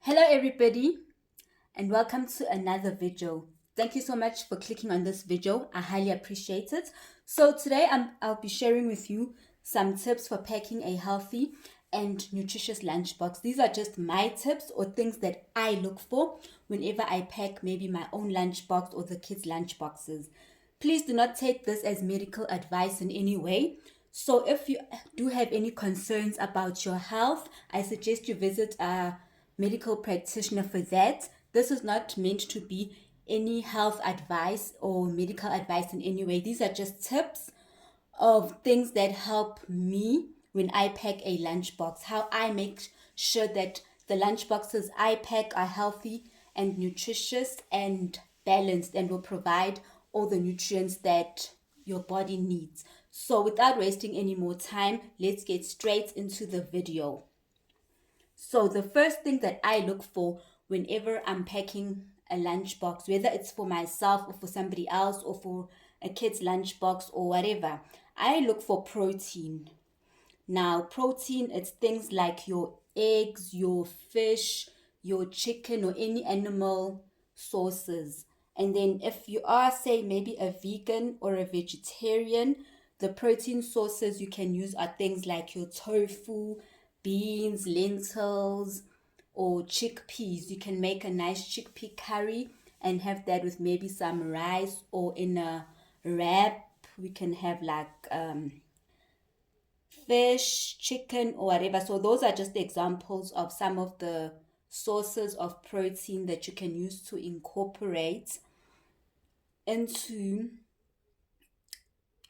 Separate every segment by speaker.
Speaker 1: Hello everybody and welcome to another video. Thank you so much for clicking on this video. I highly appreciate it. So today I'll be sharing with you some tips for packing a healthy and nutritious lunchbox. These are just my tips or things that I look for whenever I pack maybe my own lunchbox or the kids' lunchboxes. Please do not take this as medical advice in any way. So if you do have any concerns about your health, I suggest you visit a medical practitioner for that. This is not meant to be any health advice or medical advice in any way. These are just tips of things that help me when I pack a lunchbox, how I make sure that the lunchboxes I pack are healthy and nutritious and balanced and will provide all the nutrients that your body needs. So without wasting any more time, let's get straight into the video. So the first thing that I look for whenever I'm packing a lunchbox, whether it's for myself or for somebody else or for a kid's lunchbox or whatever, I look for protein. Now, protein, it's things like your eggs, your fish, your chicken, or any animal sources. And then if you are, say, maybe a vegan or a vegetarian, the protein sources you can use are things like your tofu, beans, lentils, or chickpeas. You can make a nice chickpea curry and have that with maybe some rice, or in a wrap we can have like fish, chicken, or whatever. So those are just examples of some of the sources of protein that you can use to incorporate into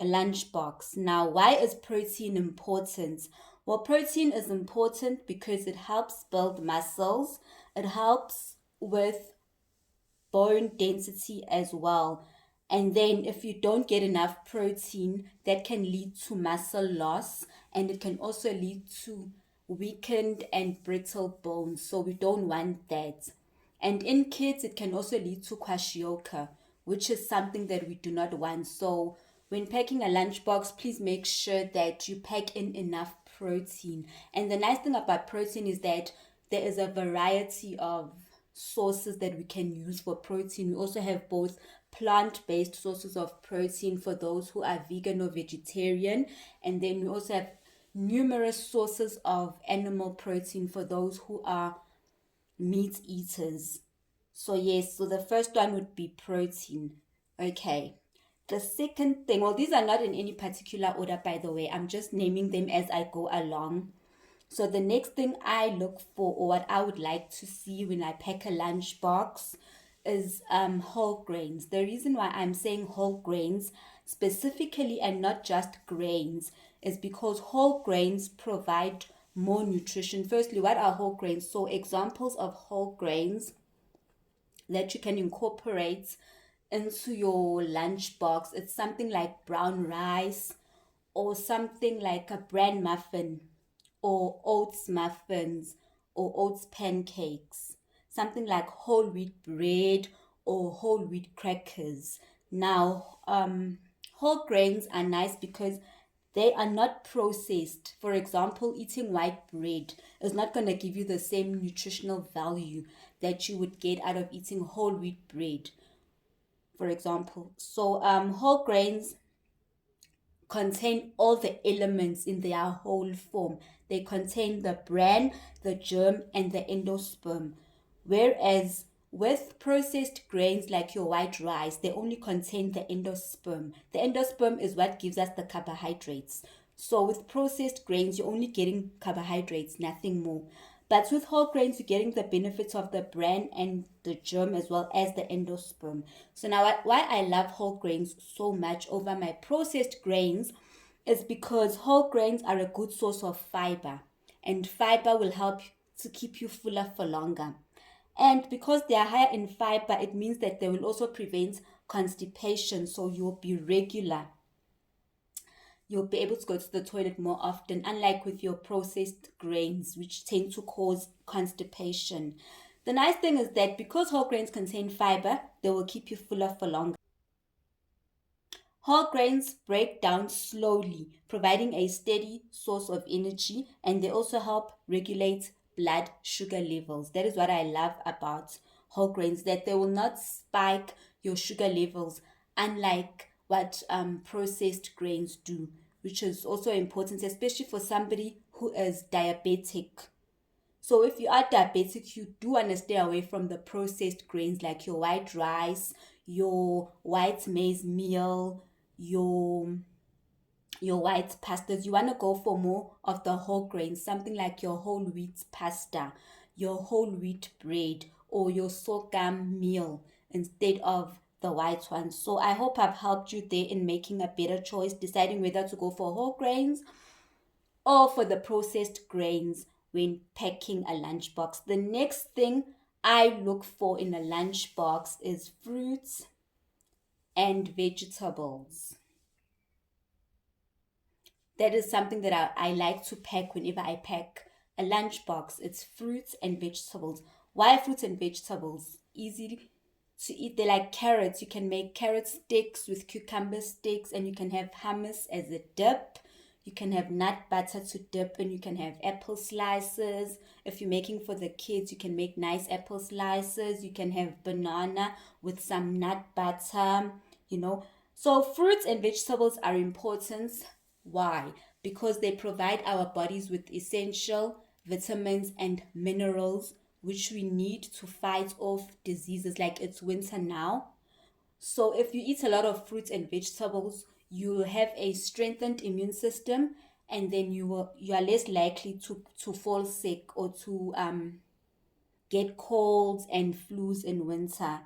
Speaker 1: a lunchbox. Now, why is protein important? Well, protein is important because it helps build muscles. It helps with bone density as well. And then if you don't get enough protein, that can lead to muscle loss, and it can also lead to weakened and brittle bones. So we don't want that. And in kids, it can also lead to kwashiorkor, which is something that we do not want. So when packing a lunchbox, please make sure that you pack in enough protein. And the nice thing about protein is that there is a variety of sources that we can use for protein. We also have both plant-based sources of protein for those who are vegan or vegetarian, and then we also have numerous sources of animal protein for those who are meat eaters. So yes, so the first one would be protein. Okay. The second thing, well, these are not in any particular order, by the way. I'm just naming them as I go along. So the next thing I look for, or what I would like to see when I pack a lunchbox, is whole grains. The reason why I'm saying whole grains specifically and not just grains is because whole grains provide more nutrition. Firstly, what are whole grains? So examples of whole grains that you can incorporate into your lunchbox, it's something like brown rice, or something like a bran muffin, or oats muffins, or oats pancakes, something like whole wheat bread or whole wheat crackers. Now, whole grains are nice because they are not processed. For example, eating white bread is not going to give you the same nutritional value that you would get out of eating whole wheat bread, for example. So whole grains contain all the elements in their whole form. They contain the bran, the germ, and the endosperm. Whereas with processed grains like your white rice, they only contain the endosperm. The endosperm is what gives us the carbohydrates. So with processed grains, you're only getting carbohydrates, nothing more. But with whole grains, you're getting the benefits of the bran and the germ as well as the endosperm. So now why I love whole grains so much over my processed grains is because whole grains are a good source of fiber. And fiber will help to keep you fuller for longer. And because they are higher in fiber, it means that they will also prevent constipation. So you'll be regular. You'll be able to go to the toilet more often, unlike with your processed grains, which tend to cause constipation. The nice thing is that because whole grains contain fiber, they will keep you fuller for longer. Whole grains break down slowly, providing a steady source of energy, and they also help regulate blood sugar levels. That is what I love about whole grains, that they will not spike your sugar levels, unlike what processed grains do, which is also important, especially for somebody who is diabetic. So if you are diabetic, you do want to stay away from the processed grains like your white rice, your white maize meal, your white pastas. You want to go for more of the whole grains, something like your whole wheat pasta, your whole wheat bread, or your sorghum meal instead of the white ones. So I hope I've helped you there in making a better choice, deciding whether to go for whole grains or for the processed grains when packing a lunchbox. The next thing I look for in a lunchbox is fruits and vegetables. That is something that I like to pack whenever I pack a lunchbox. It's fruits and vegetables. Why fruits and vegetables? Easy to eat. They're like carrots. You can make carrot sticks with cucumber sticks, and you can have hummus as a dip. You can have nut butter to dip, and you can have apple slices. If you're making for the kids, you can make nice apple slices. You can have banana with some nut butter, you know. So fruits and vegetables are important. Why? Because they provide our bodies with essential vitamins and minerals which we need to fight off diseases. Like it's winter now. So if you eat a lot of fruits and vegetables, you'll have a strengthened immune system, and then you are less likely to fall sick or to get colds and flus in winter.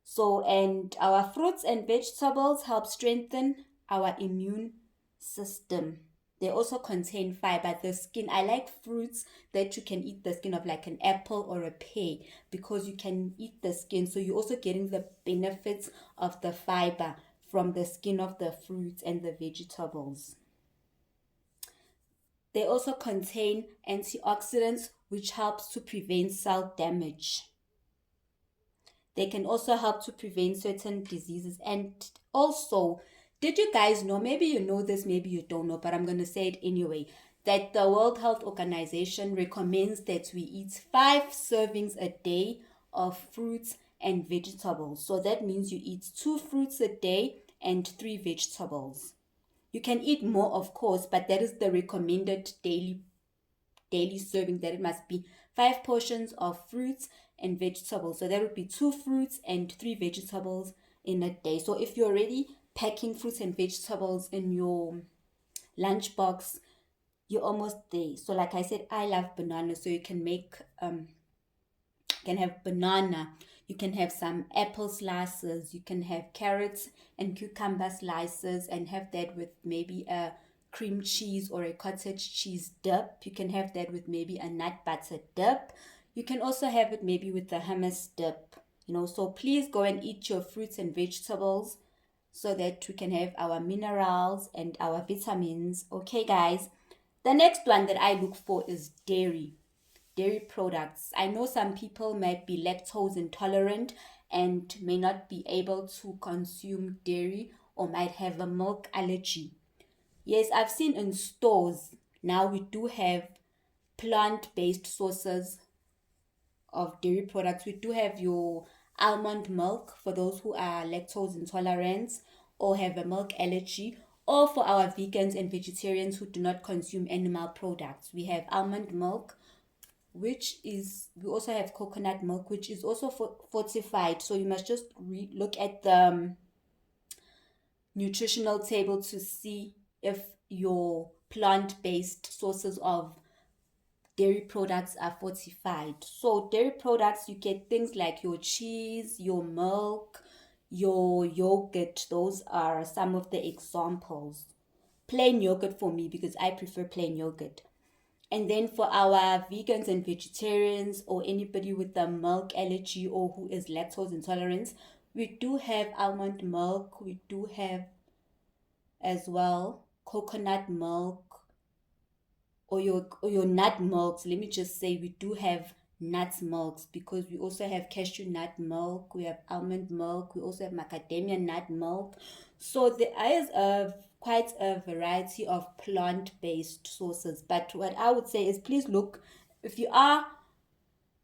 Speaker 1: So, and our fruits and vegetables help strengthen our immune system. They also contain fiber. The skin, I like fruits that you can eat the skin of, like an apple or a pear, because you can eat the skin. So you're also getting the benefits of the fiber from the skin of the fruits and the vegetables. They also contain antioxidants, which helps to prevent cell damage. They can also help to prevent certain diseases. And also, did you guys know, maybe you know this, maybe you don't know, but I'm going to say it anyway, that the World Health Organization recommends that we eat 5 servings a day of fruits and vegetables. So that means you eat 2 fruits a day and 3 vegetables. You can eat more, of course, but that is the recommended daily serving, that it must be 5 portions of fruits and vegetables. So that would be 2 fruits and 3 vegetables in a day. So if you're already packing fruits and vegetables in your lunchbox, you're almost there. So like I said, I love banana. So you can make you can have banana, you can have some apple slices, you can have carrots and cucumber slices, and have that with maybe a cream cheese or a cottage cheese dip. You can have that with maybe a nut butter dip. You can also have it maybe with the hummus dip. So please go and eat your fruits and vegetables so that we can have our minerals and our vitamins. Okay, guys. The next one that I look for is dairy products. I know some people might be lactose intolerant and may not be able to consume dairy, or might have a milk allergy. Yes, I've seen in stores now we do have plant-based sources of dairy products. We do have your almond milk for those who are lactose intolerant or have a milk allergy, or for our vegans and vegetarians who do not consume animal products. We have almond milk, we also have coconut milk, which is also fortified. So you must just look at the nutritional table to see if your plant-based sources of dairy products are fortified. So dairy products, you get things like your cheese, your milk, your yogurt. Those are some of the examples. Plain yogurt for me, because I prefer plain yogurt. And then for our vegans and vegetarians, or anybody with a milk allergy or who is lactose intolerant, we do have almond milk. We do have as well coconut milk, or your nut milks. Let me just say, we do have nut milks, because we also have cashew nut milk, we have almond milk, we also have macadamia nut milk. So there is quite a variety of plant-based sources. But what I would say is, please look If you are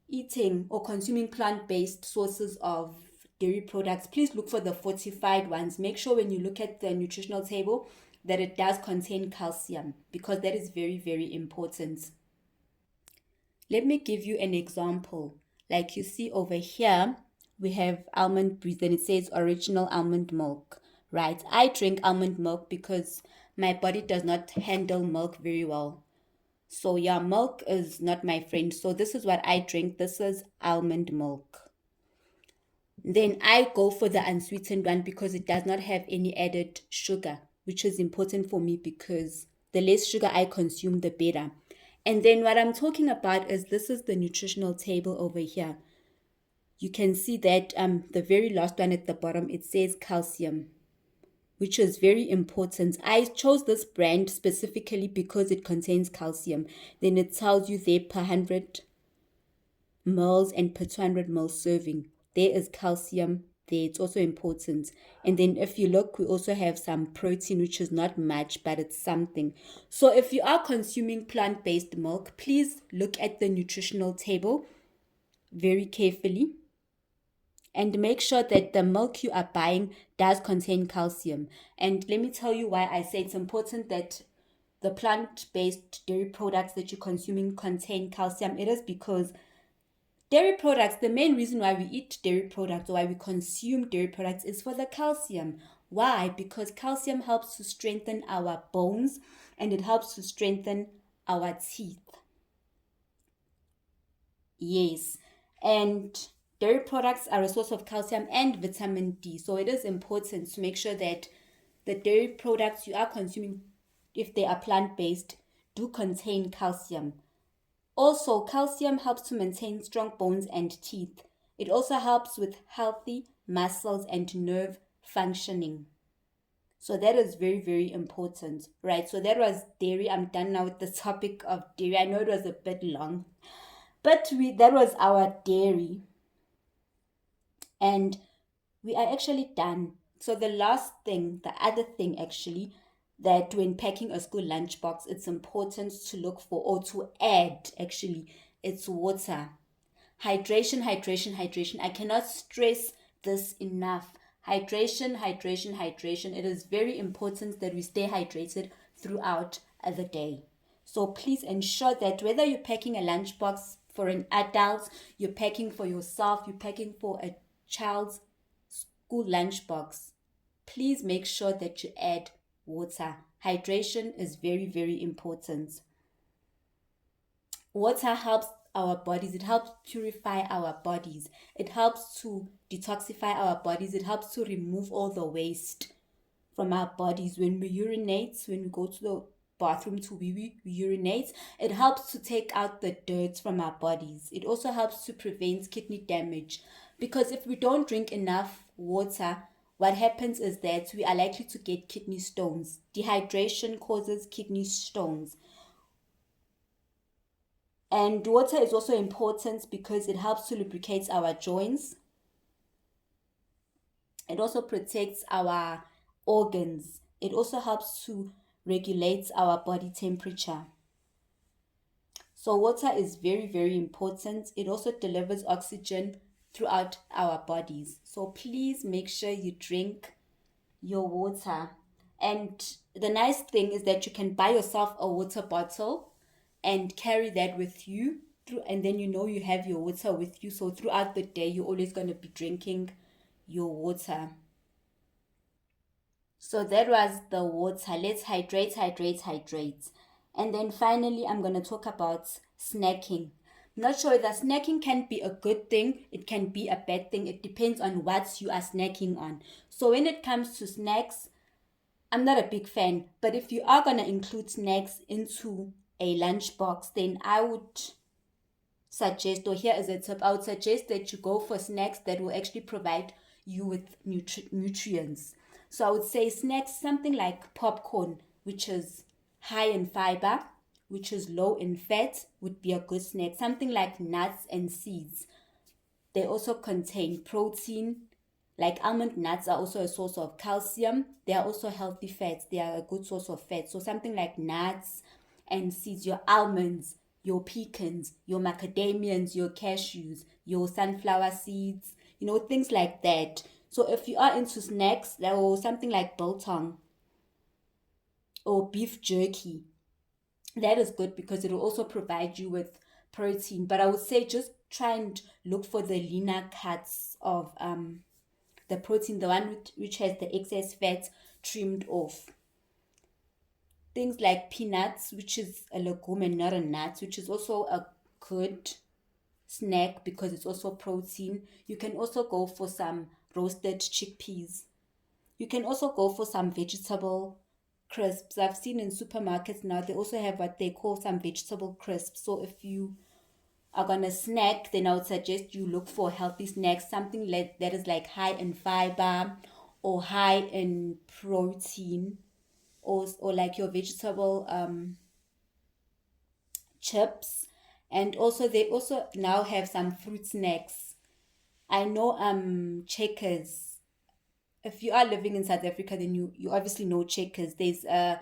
Speaker 1: eating or consuming plant-based sources of dairy products, please look for the fortified ones. Make sure when you look at the nutritional table that it does contain calcium, because that is very, very important. Let me give you an example. Like you see over here, we have almond breeze and it says original almond milk, right? I drink almond milk because my body does not handle milk very well. So yeah, milk is not my friend. So this is what I drink. This is almond milk. Then I go for the unsweetened one because it does not have any added sugar, which is important for me because the less sugar I consume, the better. And then what I'm talking about is this is the nutritional table over here. You can see that the very last one at the bottom, it says calcium, which is very important. I chose this brand specifically because it contains calcium. Then it tells you there per 100 mils and per 200 mils serving. There is calcium there. It's also important. And then if you look, we also have some protein, which is not much, but it's something. So if you are consuming plant-based milk, please look at the nutritional table very carefully and make sure that the milk you are buying does contain calcium. And let me tell you why I say it's important that the plant-based dairy products that you're consuming contain calcium. It is because dairy products, the main reason why we eat dairy products or why we consume dairy products is for the calcium. Why? Because calcium helps to strengthen our bones and it helps to strengthen our teeth. Yes. And dairy products are a source of calcium and vitamin D. So it is important to make sure that the dairy products you are consuming, if they are plant-based, do contain calcium. Also, calcium helps to maintain strong bones and teeth. It also helps with healthy muscles and nerve functioning. So that is very, very important, right? So that was dairy. I'm done now with the topic of dairy. I know it was a bit long, but that was our dairy. And we are actually done. So the last thing, the other thing actually, that when packing a school lunchbox, it's important to look for or to add actually, it's water. Hydration, hydration, hydration. I cannot stress this enough. Hydration, hydration, hydration. It is very important that we stay hydrated throughout the day. So please ensure that whether you're packing a lunchbox for an adult, you're packing for yourself, you're packing for a child's school lunchbox, please make sure that you add water. Hydration is very, very important. Water helps our bodies, it helps purify our bodies, it helps to detoxify our bodies, it helps to remove all the waste from our bodies. When we urinate, when we go to the bathroom to we urinate, it helps to take out the dirt from our bodies. It also helps to prevent kidney damage, because if we don't drink enough water, what happens is that we are likely to get kidney stones. Dehydration causes kidney stones. And water is also important because it helps to lubricate our joints. It also protects our organs. It also helps to regulate our body temperature. So water is very, very important. It also delivers oxygen throughout our bodies. So please make sure you drink your water. And the nice thing is that you can buy yourself a water bottle and carry that with you through, and then you have your water with you. So throughout the day, you're always going to be drinking your water. So that was the water. Let's hydrate, hydrate, hydrate. And then finally, I'm going to talk about snacking. Not sure that snacking can be a good thing, it can be a bad thing. It depends on what you are snacking on. So when it comes to snacks, I'm not a big fan. But if you are going to include snacks into a lunchbox, then I would suggest, or here is a tip, I would suggest that you go for snacks that will actually provide you with nutrients. So I would say snacks, something like popcorn, which is high in fiber, which is low in fat, would be a good snack. Something like nuts and seeds. They also contain protein. Like almond nuts are also a source of calcium. They are also healthy fats. They are a good source of fat. So something like nuts and seeds, your almonds, your pecans, your macadamians, your cashews, your sunflower seeds, things like that. So if you are into snacks, or something like biltong or beef jerky, that is good because it will also provide you with protein. But I would say just try and look for the leaner cuts of the protein, the one which has the excess fat trimmed off. Things like peanuts, which is a legume and not a nut, which is also a good snack because it's also protein. You can also go for some roasted chickpeas. You can also go for some vegetable crisps. I've seen in supermarkets now they also have what they call some vegetable crisps. So if you are gonna snack, then I would suggest you look for healthy snacks, something like that is like high in fiber or high in protein, or like your vegetable chips. And also they also now have some fruit snacks. I know Checkers. If you are living in South Africa, then you obviously know Checkers. There's a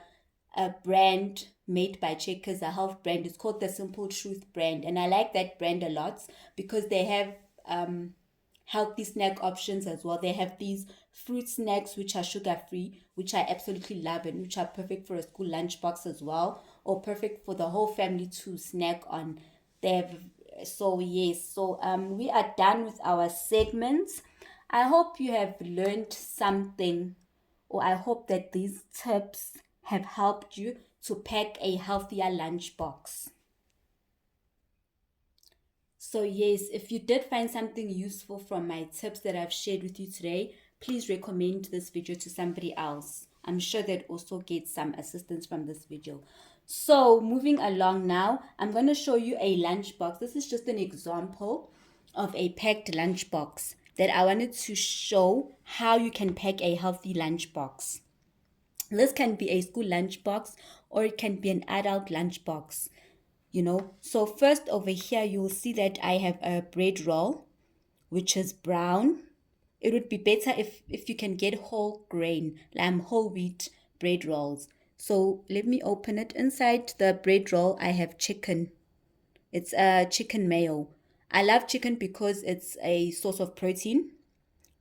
Speaker 1: brand made by Checkers, a health brand. It's called the Simple Truth brand, and I like that brand a lot because they have healthy snack options as well. They have these fruit snacks which are sugar free, which I absolutely love and which are perfect for a school lunchbox as well, or perfect for the whole family to snack on. They have so yes, so we are done with our segments. I hope you have learned something, or I hope that these tips have helped you to pack a healthier lunchbox. So, yes, if you did find something useful from my tips that I've shared with you today, please recommend this video to somebody else. I'm sure they'd also get some assistance from this video. So, moving along now, I'm going to show you a lunchbox. This is just an example of a packed lunchbox that I wanted to show how you can pack a healthy lunchbox. This can be a school lunchbox or it can be an adult lunchbox. So first over here, you'll see that I have a bread roll, which is brown. It would be better if you can get whole grain, whole wheat bread rolls. So let me open it. Inside the bread roll, I have chicken. It's a chicken mayo. I love chicken because it's a source of protein.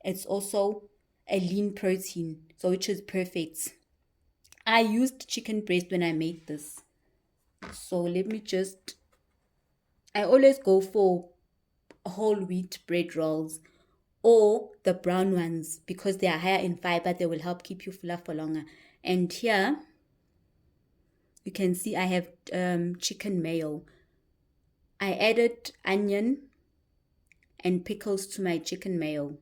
Speaker 1: It's also a lean protein, so which is perfect. I used chicken breast when I made this. So let me just, I always go for whole wheat bread rolls or the brown ones because they are higher in fiber. They will help keep you fuller for longer. And here you can see I have chicken mayo. I added onion and pickles to my chicken mayo.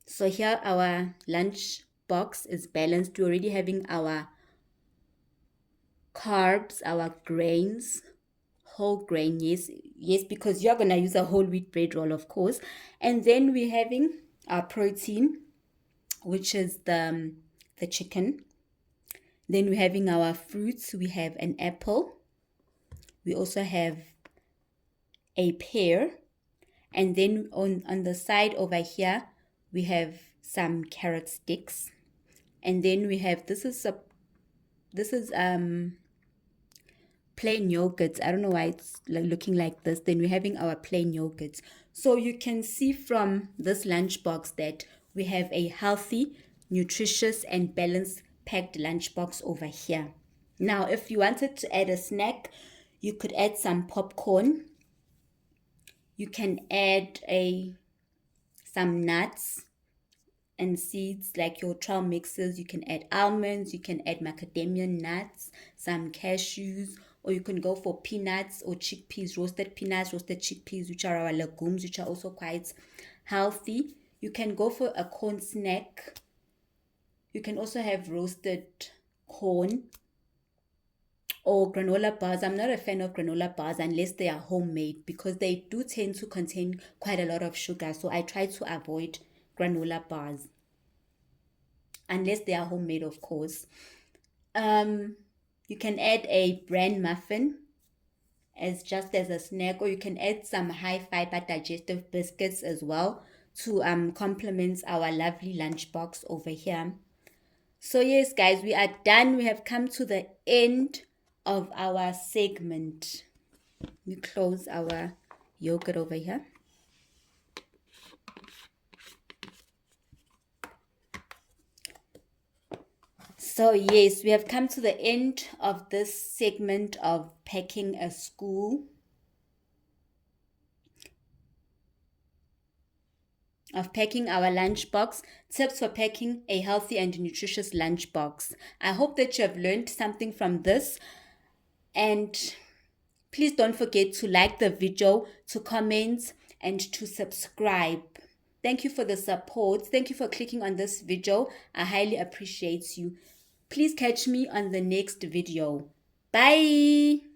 Speaker 1: So here our lunch box is balanced. We're already having our carbs, our grains, whole grain, yes, because you're gonna use a whole wheat bread roll, of course. And then we're having our protein, which is the chicken. Then we're having our fruits. We have an apple. We also have a pear. And then on the side over here, we have some carrot sticks. And then we have this is plain yogurts. I don't know why it's looking like this. Then we're having our plain yogurts. So you can see from this lunchbox that we have a healthy, nutritious, and balanced packed lunchbox over here. Now, if you wanted to add a snack, you could add some popcorn. You can add some nuts and seeds like your trail mixes. You can add almonds, you can add macadamia nuts, some cashews, or you can go for peanuts or chickpeas, roasted peanuts, roasted chickpeas, which are our legumes, which are also quite healthy. You can go for a corn snack. You can also have roasted corn or granola bars. I'm not a fan of granola bars unless they are homemade because they do tend to contain quite a lot of sugar. So I try to avoid granola bars unless they are homemade, of course. You can add a bran muffin as just as a snack, or you can add some high fiber digestive biscuits as well to complement our lovely lunchbox over here. So yes, guys, we are done. We have come to the end of our segment. Let me close our yogurt over here. So yes, we have come to the end of this segment of packing a school, of packing our lunchbox, tips for packing a healthy and nutritious lunchbox. I hope that you have learned something from this, and please don't forget to like the video, to comment, and to subscribe. Thank you for the support. Thank you for clicking on this video. I highly appreciate you. Please catch me on the next video. Bye.